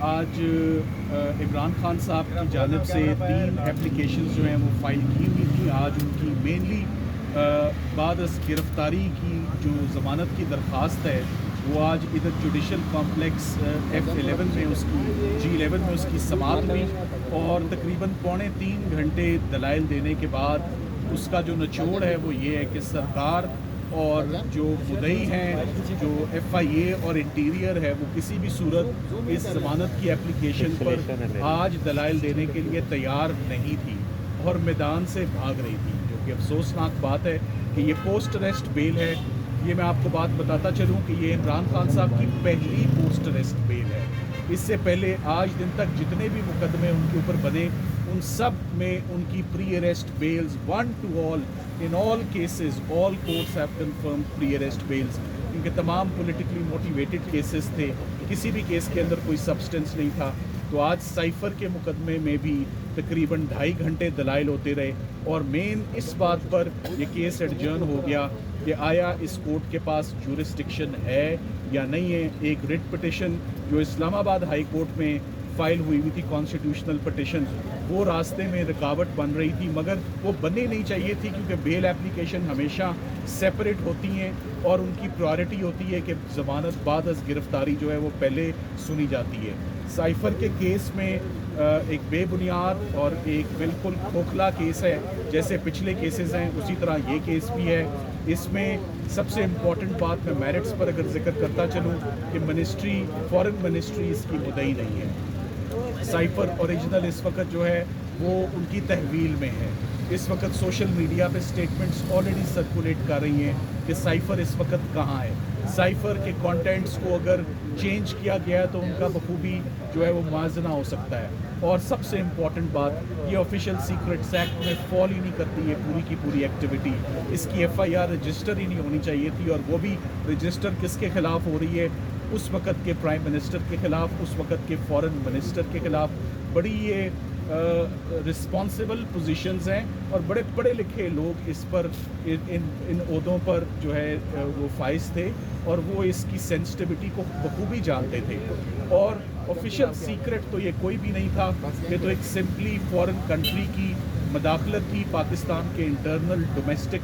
आज इमरान खान साहब की जानिब से 3 एप्लीकेशंस जो हैं वो फ़ाइल की हुई थी। आज उनकी मेनली बाद अज़ गिरफ़्तारी की जो ज़मानत की दरख्वास्त है वो आज इधर जुडिशल कॉम्प्लेक्स F11 में उसकी G11 में उसकी समाअत हुई और तकरीबन पौने 3 घंटे दलाइल देने के बाद उसका जो निचोड़ है वो ये है कि सरकार और जो मुद्दई हैं, जो FIA और इंटीरियर है, वो किसी भी सूरत इस ज़मानत की एप्लीकेशन पर आज दलाइल देने के लिए तैयार नहीं थी और मैदान से भाग रही थी, जो कि अफसोसनाक बात है कि ये पोस्ट अरेस्ट बेल है। ये मैं आपको बात बताता चलूँ कि ये इमरान खान साहब की पहली पोस्ट अरेस्ट बेल है। इससे पहले आज दिन तक जितने भी मुकदमे उनके ऊपर बने उन सब में उनकी pre arrest bails 1 to all in all cases all courts have confirmed pre arrest bails, क्योंकि तमाम पॉलिटिकली मोटिवेटेड केसेस थे, किसी भी केस के अंदर कोई सब्सटेंस नहीं था। तो आज साइफ़र के मुकदमे में भी तकरीबन 2.5 घंटे दलाइल होते रहे और मेन इस बात पर यह केस एडजर्न हो गया कि आया इस कोर्ट के पास जुरिस्डिक्शन है या नहीं है। एक रिट पिटिशन जो इस्लामाबाद हाई कोर्ट में फ़ाइल हुई थी, कॉन्स्टिट्यूशनल पिटिशन, वो रास्ते में रुकावट बन रही थी, मगर वो बननी नहीं चाहिए थी क्योंकि बेल एप्लीकेशन हमेशा सेपरेट होती हैं और उनकी प्रायोरिटी होती है कि ज़मानत बाद अज़ गिरफ़्तारी जो है वो पहले सुनी जाती है। साइफ़र के केस में एक बेबुनियाद और एक बिल्कुल खोखला केस है, जैसे पिछले केसेस हैं उसी तरह ये केस भी है। इसमें सबसे इम्पॉर्टेंट बात मैं मेरिट्स पर अगर जिक्र करता चलूँ कि मिनिस्ट्री, फॉरेन मिनिस्ट्री इसकी मुद्दई नहीं है। साइफ़र ओरिजिनल इस वक्त जो है वो उनकी तहवील में है। इस वक्त सोशल मीडिया पे स्टेटमेंट्स ऑलरेडी सर्कुलेट कर रही हैं कि साइफ़र इस वक्त कहाँ है। साइफ़र के कंटेंट्स को अगर चेंज किया गया तो उनका बखूबी जो है वो मुआवजा हो सकता है। और सबसे इम्पॉर्टेंट बात, ये ऑफिशियल सीक्रेट्स एक्ट में फॉल ही नहीं करती है पूरी की पूरी एक्टिविटी। इसकी FIR रजिस्टर ही नहीं होनी चाहिए थी, और वो भी रजिस्टर किसके ख़िलाफ़ हो रही है? उस वक़्त के प्राइम मिनिस्टर के ख़िलाफ़, उस वक़्त के फॉरेन मिनिस्टर के ख़िलाफ़। बड़ी ये रिस्पॉन्सिबल पोजीशंस हैं और बड़े पढ़े लिखे लोग इस पर इन ओहदों पर जो है वो फाइज थे और वो इसकी सेंसिटिविटी को बखूबी जानते थे। और ऑफिशियल सीक्रेट तो ये कोई भी नहीं था, ये तो एक सिंपली फॉरेन कंट्री की मदाखलत थी पाकिस्तान के इंटरनल डोमेस्टिक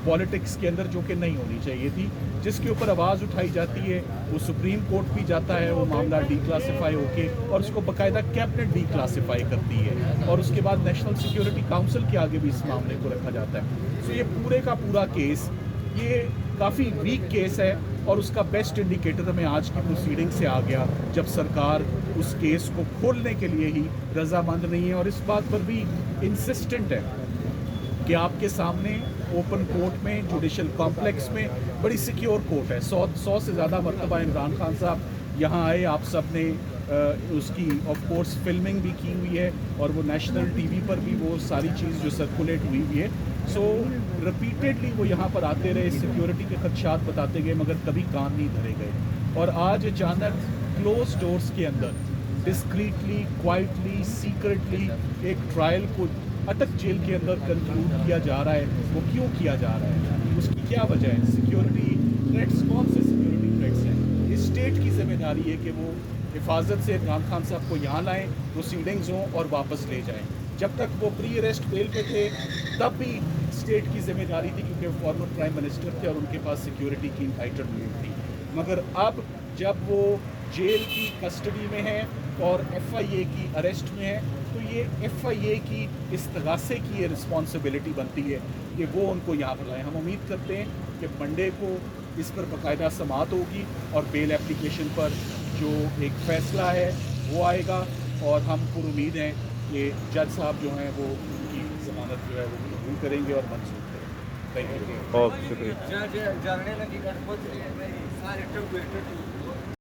पॉलिटिक्स के अंदर, जो कि नहीं होनी चाहिए थी। जिसके ऊपर आवाज़ उठाई जाती है वो सुप्रीम कोर्ट भी जाता है, वो मामला डिक्लासीफाई होके और उसको बाकायदा कैबिनेट डिक्लासीफाई करती है और उसके बाद नेशनल सिक्योरिटी काउंसिल के आगे भी इस मामले को रखा जाता है। तो ये पूरे का पूरा केस ये काफ़ी वीक केस है और उसका बेस्ट इंडिकेटर हमें आज की प्रोसीडिंग से आ गया, जब सरकार उस केस को खोलने के लिए ही रजामंद नहीं है और इस बात पर भी इंसिस्टेंट है कि आपके सामने ओपन कोर्ट में, जुडिशल कॉम्प्लेक्स में, बड़ी सिक्योर कोर्ट है। 100 से ज़्यादा मरतबा इमरान खान साहब यहाँ आए, आप सब ने उसकी ऑफ कोर्स फिल्मिंग भी की हुई है और वो नेशनल TV पर भी वो सारी चीज़ जो सर्कुलेट हुई हुई है। सो रिपीटेडली वो यहाँ पर आते रहे, सिक्योरिटी के खदशात बताते गए, मगर कभी कान नहीं धरे गए। और आज अचानक क्लोज डोर्स के अंदर डिस्क्रीटली, क्वाइटली, सीक्रेटली एक ट्रायल को अटक जेल के अंदर कंक्लूड किया जा रहा है। वो क्यों किया जा रहा है? उसकी क्या वजह है? सिक्योरिटी थ्रेट्स, कौन से सिक्योरिटी थ्रेट्स हैं? इस स्टेट की जिम्मेदारी है कि वो हिफाजत से इमरान खान साहब को यहाँ लाएं, प्रोसीडिंग्स हों और वापस ले जाएं। जब तक वो प्री अरेस्ट बेल पे थे तब भी स्टेट की जिम्मेदारी थी, क्योंकि वो फॉर्मर प्राइम मिनिस्टर थे और उनके पास सिक्योरिटी की इंटाइटलमेंट थी। मगर अब जब वो जेल की कस्टडी में है और FIA की अरेस्ट में है, तो ये FIA की इस्तगासे की ये रिस्पॉन्सिबिलिटी बनती है कि वो उनको यहाँ पर लाएँ। हम उम्मीद करते हैं कि मंडे को इस पर बाकायदा समाअत होगी और बेल एप्लीकेशन पर जो एक फ़ैसला है वो आएगा और हम पूरी उम्मीद हैं कि जज साहब जो हैं वो उनकी ज़मानत जो है वो कबूल करेंगे और मंजूर करेंगे। Thank you. ओके, शुक्रिया।